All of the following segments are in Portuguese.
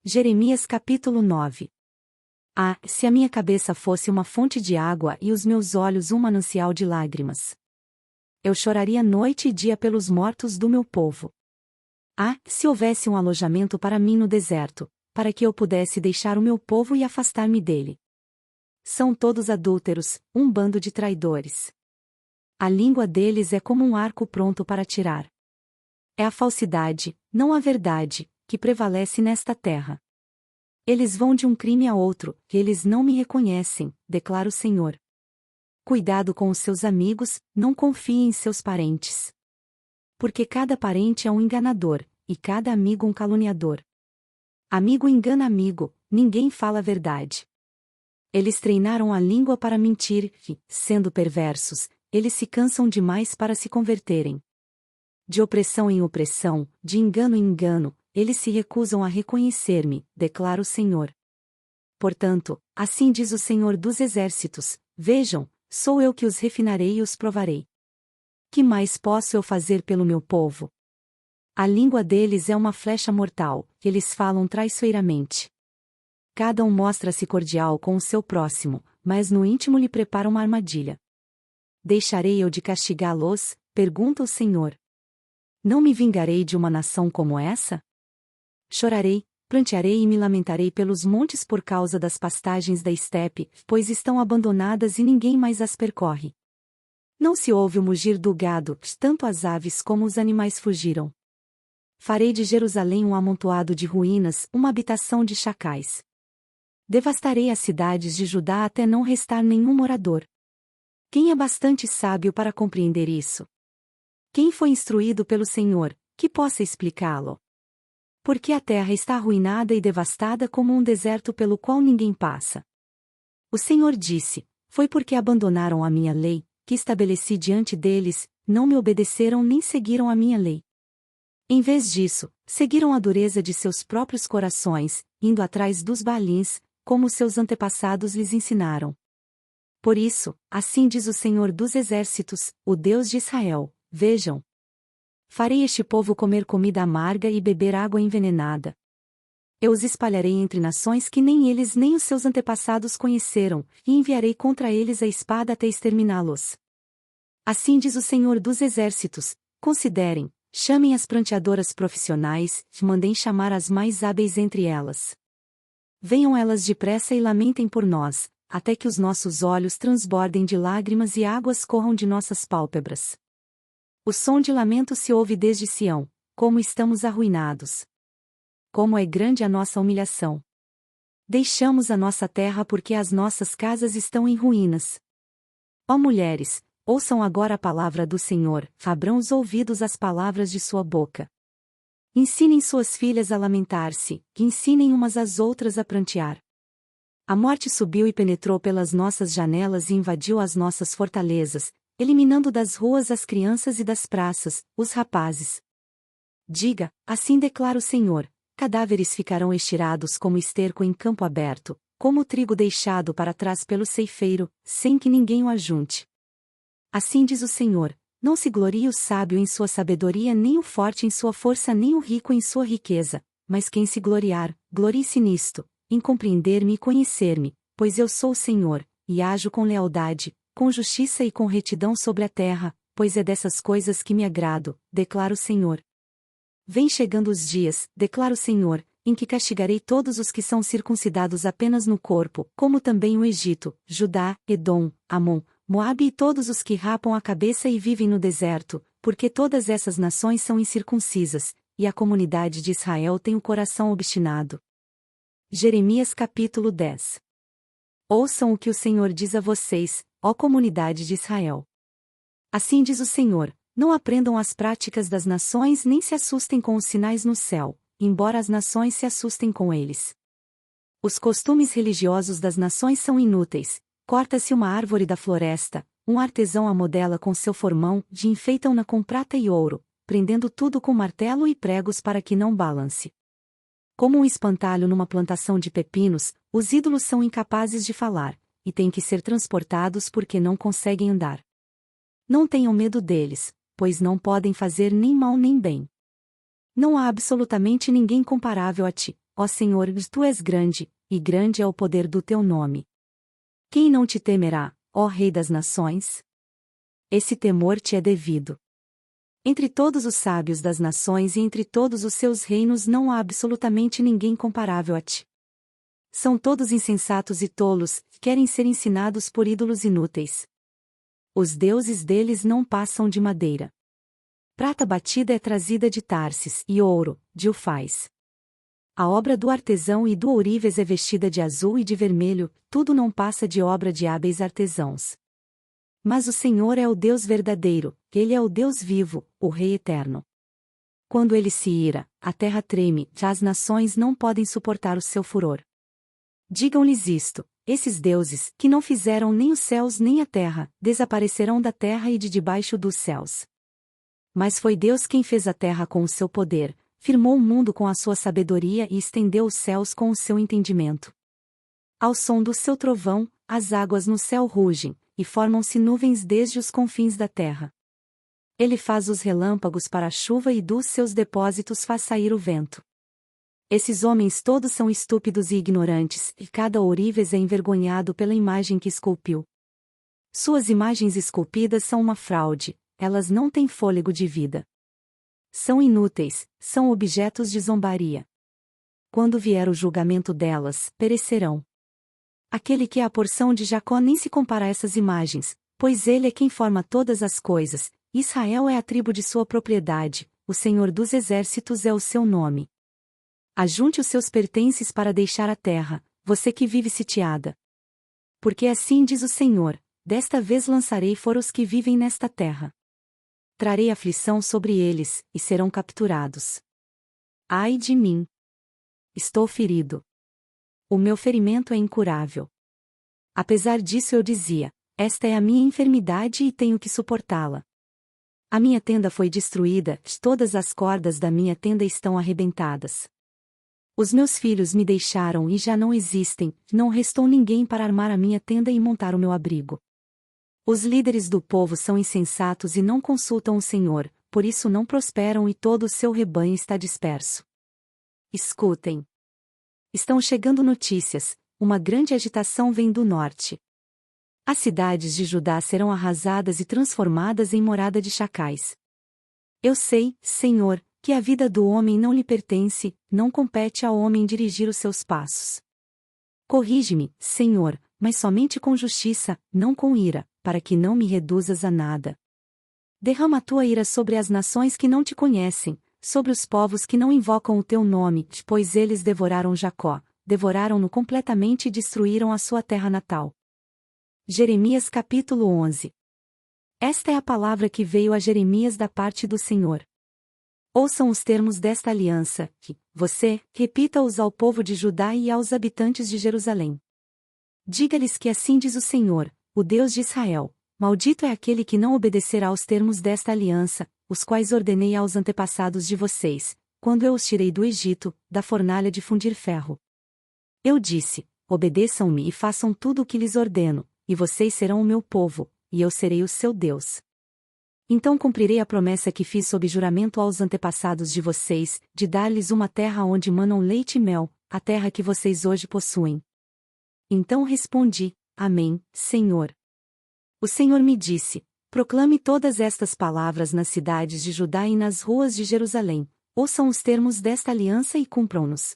Jeremias capítulo 9. Ah, se a minha cabeça fosse uma fonte de água e os meus olhos um manancial de lágrimas! Eu choraria noite e dia pelos mortos do meu povo. Ah, se houvesse um alojamento para mim no deserto, para que eu pudesse deixar o meu povo e afastar-me dele. São todos adúlteros, um bando de traidores. A língua deles é como um arco pronto para atirar. É a falsidade, não a verdade, que prevalece nesta terra. Eles vão de um crime a outro, e eles não me reconhecem, declara o Senhor. Cuidado com os seus amigos, não confie em seus parentes. Porque cada parente é um enganador, e cada amigo um caluniador. Amigo engana amigo, ninguém fala a verdade. Eles treinaram a língua para mentir, e, sendo perversos, eles se cansam demais para se converterem. De opressão em opressão, de engano em engano, eles se recusam a reconhecer-me, declara o Senhor. Portanto, assim diz o Senhor dos Exércitos: vejam, sou eu que os refinarei e os provarei. Que mais posso eu fazer pelo meu povo? A língua deles é uma flecha mortal, eles falam traiçoeiramente. Cada um mostra-se cordial com o seu próximo, mas no íntimo lhe prepara uma armadilha. Deixarei eu de castigá-los? Pergunta o Senhor. Não me vingarei de uma nação como essa? Chorarei, prantearei e me lamentarei pelos montes por causa das pastagens da estepe, pois estão abandonadas e ninguém mais as percorre. Não se ouve o mugir do gado, tanto as aves como os animais fugiram. Farei de Jerusalém um amontoado de ruínas, uma habitação de chacais. Devastarei as cidades de Judá até não restar nenhum morador. Quem é bastante sábio para compreender isso? Quem foi instruído pelo Senhor, que possa explicá-lo? Porque a terra está arruinada e devastada como um deserto pelo qual ninguém passa. O Senhor disse: foi porque abandonaram a minha lei, que estabeleci diante deles, não me obedeceram nem seguiram a minha lei. Em vez disso, seguiram a dureza de seus próprios corações, indo atrás dos Baalins, como seus antepassados lhes ensinaram. Por isso, assim diz o Senhor dos Exércitos, o Deus de Israel: vejam. Farei este povo comer comida amarga e beber água envenenada. Eu os espalharei entre nações que nem eles nem os seus antepassados conheceram, e enviarei contra eles a espada até exterminá-los. Assim diz o Senhor dos Exércitos: considerem, chamem as pranteadoras profissionais, mandem chamar as mais hábeis entre elas. Venham elas depressa e lamentem por nós, até que os nossos olhos transbordem de lágrimas e águas corram de nossas pálpebras. O som de lamento se ouve desde Sião: como estamos arruinados! Como é grande a nossa humilhação! Deixamos a nossa terra porque as nossas casas estão em ruínas. Ó mulheres, ouçam agora a palavra do Senhor, abram os ouvidos às palavras de sua boca. Ensinem suas filhas a lamentar-se, que ensinem umas às outras a prantear. A morte subiu e penetrou pelas nossas janelas e invadiu as nossas fortalezas, eliminando das ruas as crianças e das praças, os rapazes. Diga, assim declara o Senhor: cadáveres ficarão estirados como esterco em campo aberto, como trigo deixado para trás pelo ceifeiro, sem que ninguém o ajunte. Assim diz o Senhor: não se glorie o sábio em sua sabedoria, nem o forte em sua força, nem o rico em sua riqueza, mas quem se gloriar, glorie-se nisto, em compreender-me e conhecer-me, pois eu sou o Senhor, e ajo com lealdade, com justiça e com retidão sobre a terra, pois é dessas coisas que me agrado, declara o Senhor. Vem chegando os dias, declara o Senhor, em que castigarei todos os que são circuncidados apenas no corpo, como também o Egito, Judá, Edom, Amon, Moabe e todos os que rapam a cabeça e vivem no deserto, porque todas essas nações são incircuncisas, e a comunidade de Israel tem o coração obstinado. Jeremias capítulo 10. Ouçam o que o Senhor diz a vocês, ó comunidade de Israel. Assim diz o Senhor: não aprendam as práticas das nações nem se assustem com os sinais no céu, embora as nações se assustem com eles. Os costumes religiosos das nações são inúteis. Corta-se uma árvore da floresta, um artesão a modela com seu formão, e enfeitam-na com prata e ouro, prendendo tudo com martelo e pregos para que não balance. Como um espantalho numa plantação de pepinos, os ídolos são incapazes de falar, e têm que ser transportados porque não conseguem andar. Não tenham medo deles, pois não podem fazer nem mal nem bem. Não há absolutamente ninguém comparável a ti, ó Senhor, tu és grande, e grande é o poder do teu nome. Quem não te temerá, ó Rei das nações? Esse temor te é devido. Entre todos os sábios das nações e entre todos os seus reinos não há absolutamente ninguém comparável a ti. São todos insensatos e tolos, querem ser ensinados por ídolos inúteis. Os deuses deles não passam de madeira. Prata batida é trazida de Tarsis, e ouro, de Ufaz. A obra do artesão e do ourives é vestida de azul e de vermelho, tudo não passa de obra de hábeis artesãos. Mas o Senhor é o Deus verdadeiro, Ele é o Deus vivo, o Rei eterno. Quando Ele se ira, a terra treme, já as nações não podem suportar o seu furor. Digam-lhes isto: esses deuses, que não fizeram nem os céus nem a terra, desaparecerão da terra e de debaixo dos céus. Mas foi Deus quem fez a terra com o seu poder, firmou o mundo com a sua sabedoria e estendeu os céus com o seu entendimento. Ao som do seu trovão, as águas no céu rugem, e formam-se nuvens desde os confins da terra. Ele faz os relâmpagos para a chuva e dos seus depósitos faz sair o vento. Esses homens todos são estúpidos e ignorantes, e cada ourives é envergonhado pela imagem que esculpiu. Suas imagens esculpidas são uma fraude, elas não têm fôlego de vida. São inúteis, são objetos de zombaria. Quando vier o julgamento delas, perecerão. Aquele que é a porção de Jacó nem se compara a essas imagens, pois ele é quem forma todas as coisas, Israel é a tribo de sua propriedade, o Senhor dos exércitos é o seu nome. Ajunte os seus pertences para deixar a terra, você que vive sitiada. Porque assim diz o Senhor: desta vez lançarei fora os que vivem nesta terra. Trarei aflição sobre eles, e serão capturados. Ai de mim! Estou ferido. O meu ferimento é incurável. Apesar disso eu dizia: esta é a minha enfermidade e tenho que suportá-la. A minha tenda foi destruída, todas as cordas da minha tenda estão arrebentadas. Os meus filhos me deixaram e já não existem, não restou ninguém para armar a minha tenda e montar o meu abrigo. Os líderes do povo são insensatos e não consultam o Senhor, por isso não prosperam e todo o seu rebanho está disperso. Escutem. Estão chegando notícias, uma grande agitação vem do norte. As cidades de Judá serão arrasadas e transformadas em morada de chacais. Eu sei, Senhor, que a vida do homem não lhe pertence, não compete ao homem dirigir os seus passos. Corrige-me, Senhor, mas somente com justiça, não com ira, para que não me reduzas a nada. Derrama a tua ira sobre as nações que não te conhecem, sobre os povos que não invocam o teu nome, pois eles devoraram Jacó, devoraram-no completamente e destruíram a sua terra natal. Jeremias capítulo 11. Esta é a palavra que veio a Jeremias da parte do Senhor. Ouçam os termos desta aliança, que, você, repita-os ao povo de Judá e aos habitantes de Jerusalém. Diga-lhes que assim diz o Senhor, o Deus de Israel: maldito é aquele que não obedecerá aos termos desta aliança, os quais ordenei aos antepassados de vocês, quando eu os tirei do Egito, da fornalha de fundir ferro. Eu disse: obedeçam-me e façam tudo o que lhes ordeno, e vocês serão o meu povo, e eu serei o seu Deus. Então cumprirei a promessa que fiz sob juramento aos antepassados de vocês, de dar-lhes uma terra onde manam leite e mel, a terra que vocês hoje possuem. Então respondi: Amém, Senhor. O Senhor me disse: proclame todas estas palavras nas cidades de Judá e nas ruas de Jerusalém, ouçam os termos desta aliança e cumpram-nos.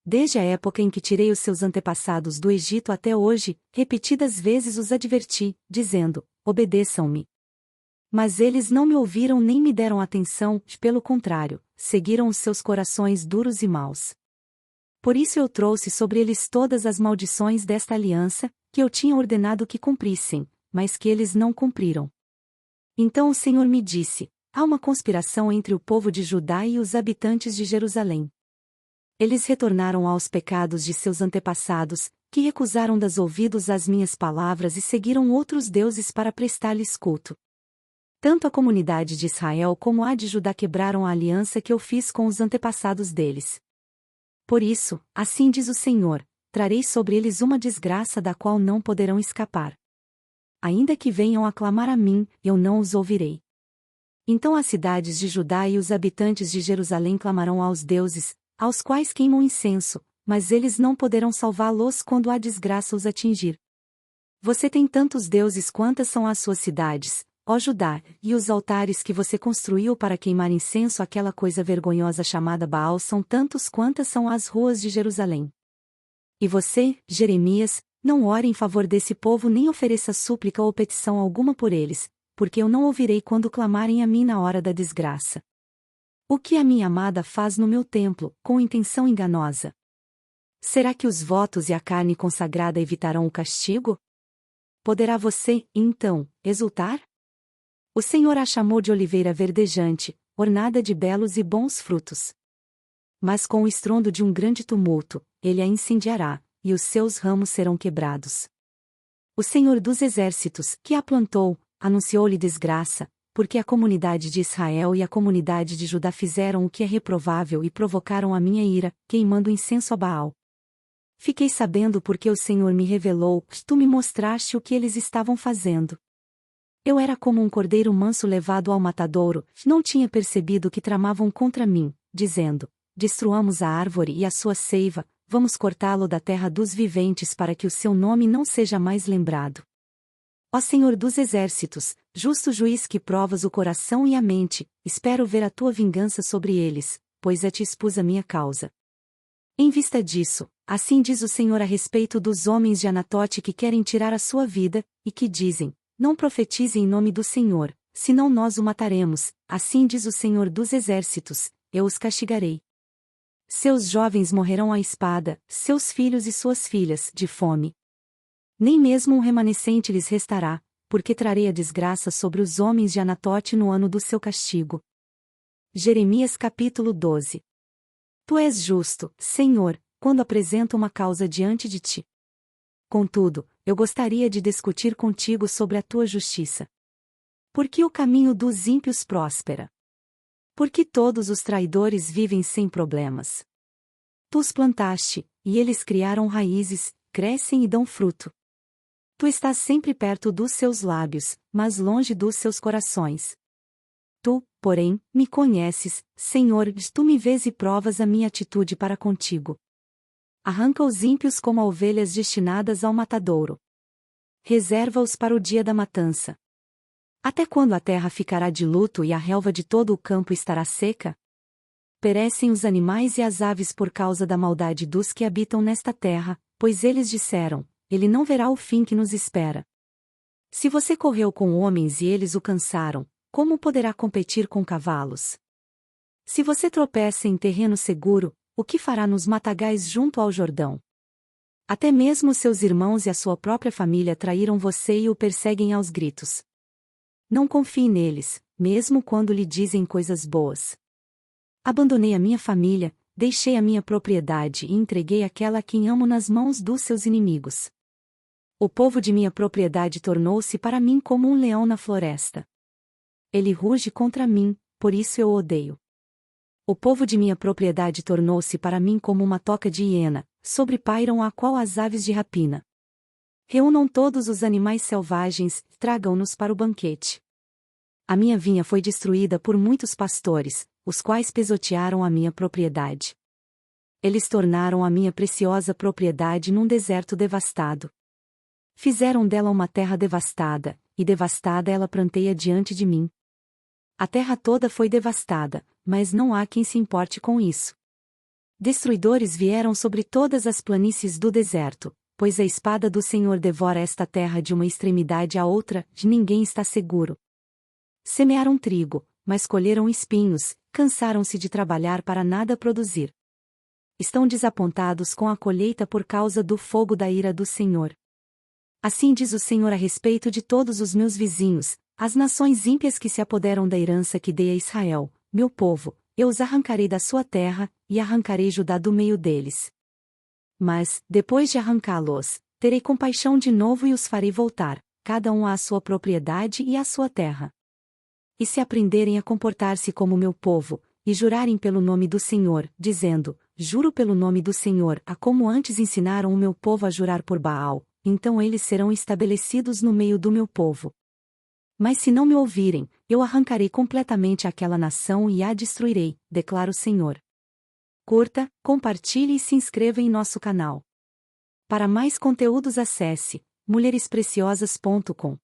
Desde a época em que tirei os seus antepassados do Egito até hoje, repetidas vezes os adverti, dizendo: obedeçam-me. Mas eles não me ouviram nem me deram atenção, pelo contrário, seguiram os seus corações duros e maus. Por isso eu trouxe sobre eles todas as maldições desta aliança, que eu tinha ordenado que cumprissem, mas que eles não cumpriram. Então o Senhor me disse: há uma conspiração entre o povo de Judá e os habitantes de Jerusalém. Eles retornaram aos pecados de seus antepassados, que recusaram dar ouvidos às minhas palavras e seguiram outros deuses para prestar-lhes culto. Tanto a comunidade de Israel como a de Judá quebraram a aliança que eu fiz com os antepassados deles. Por isso, assim diz o Senhor: trarei sobre eles uma desgraça da qual não poderão escapar. Ainda que venham a clamar a mim, eu não os ouvirei. Então as cidades de Judá e os habitantes de Jerusalém clamarão aos deuses, aos quais queimam incenso, mas eles não poderão salvá-los quando a desgraça os atingir. Você tem tantos deuses quantas são as suas cidades, ó Judá, e os altares que você construiu para queimar incenso àquela coisa vergonhosa chamada Baal são tantos quantas são as ruas de Jerusalém. E você, Jeremias, não ore em favor desse povo nem ofereça súplica ou petição alguma por eles, porque eu não ouvirei quando clamarem a mim na hora da desgraça. O que a minha amada faz no meu templo, com intenção enganosa? Será que os votos e a carne consagrada evitarão o castigo? Poderá você, então, exultar? O Senhor a chamou de oliveira verdejante, ornada de belos e bons frutos. Mas com o estrondo de um grande tumulto, ele a incendiará, e os seus ramos serão quebrados. O Senhor dos Exércitos, que a plantou, anunciou-lhe desgraça, porque a comunidade de Israel e a comunidade de Judá fizeram o que é reprovável e provocaram a minha ira, queimando incenso a Baal. Fiquei sabendo porque o Senhor me revelou, tu me mostraste o que eles estavam fazendo. Eu era como um cordeiro manso levado ao matadouro, não tinha percebido que tramavam contra mim, dizendo: destruamos a árvore e a sua seiva, vamos cortá-lo da terra dos viventes para que o seu nome não seja mais lembrado. Ó Senhor dos Exércitos, justo juiz que provas o coração e a mente, espero ver a tua vingança sobre eles, pois a ti expus a minha causa. Em vista disso, assim diz o Senhor a respeito dos homens de Anatote que querem tirar a sua vida, e que dizem: não profetize em nome do Senhor, senão nós o mataremos, assim diz o Senhor dos Exércitos, eu os castigarei. Seus jovens morrerão à espada, seus filhos e suas filhas, de fome. Nem mesmo um remanescente lhes restará, porque trarei a desgraça sobre os homens de Anatote no ano do seu castigo. Jeremias capítulo 12. Tu és justo, Senhor, quando apresento uma causa diante de ti. Contudo, eu gostaria de discutir contigo sobre a tua justiça. Por que o caminho dos ímpios próspera? Por que todos os traidores vivem sem problemas? Tu os plantaste, e eles criaram raízes, crescem e dão fruto. Tu estás sempre perto dos seus lábios, mas longe dos seus corações. Tu, porém, me conheces, Senhor, tu me vês e provas a minha atitude para contigo. Arranca os ímpios como ovelhas destinadas ao matadouro. Reserva-os para o dia da matança. Até quando a terra ficará de luto e a relva de todo o campo estará seca? Perecem os animais e as aves por causa da maldade dos que habitam nesta terra, pois eles disseram: ele não verá o fim que nos espera. Se você correu com homens e eles o cansaram, como poderá competir com cavalos? Se você tropeça em terreno seguro, o que fará nos matagais junto ao Jordão? Até mesmo seus irmãos e a sua própria família traíram você e o perseguem aos gritos. Não confie neles, mesmo quando lhe dizem coisas boas. Abandonei a minha família, deixei a minha propriedade e entreguei aquela a quem amo nas mãos dos seus inimigos. O povo de minha propriedade tornou-se para mim como um leão na floresta. Ele ruge contra mim, por isso eu o odeio. O povo de minha propriedade tornou-se para mim como uma toca de hiena, sobrepairam a qual as aves de rapina. Reúnam todos os animais selvagens, tragam-nos para o banquete. A minha vinha foi destruída por muitos pastores, os quais pisotearam a minha propriedade. Eles tornaram a minha preciosa propriedade num deserto devastado. Fizeram dela uma terra devastada, e devastada ela pranteia diante de mim. A terra toda foi devastada, mas não há quem se importe com isso. Destruidores vieram sobre todas as planícies do deserto, pois a espada do Senhor devora esta terra de uma extremidade à outra, de ninguém está seguro. Semearam trigo, mas colheram espinhos, cansaram-se de trabalhar para nada produzir. Estão desapontados com a colheita por causa do fogo da ira do Senhor. Assim diz o Senhor a respeito de todos os meus vizinhos, as nações ímpias que se apoderam da herança que dei a Israel, meu povo, eu os arrancarei da sua terra, e arrancarei Judá do meio deles. Mas, depois de arrancá-los, terei compaixão de novo e os farei voltar, cada um à sua propriedade e à sua terra. E se aprenderem a comportar-se como meu povo, e jurarem pelo nome do Senhor, dizendo: juro pelo nome do Senhor, a como antes ensinaram o meu povo a jurar por Baal, então eles serão estabelecidos no meio do meu povo. Mas se não me ouvirem, eu arrancarei completamente aquela nação e a destruirei, declara o Senhor. Curta, compartilhe e se inscreva em nosso canal. Para mais conteúdos acesse mulherespreciosas.com.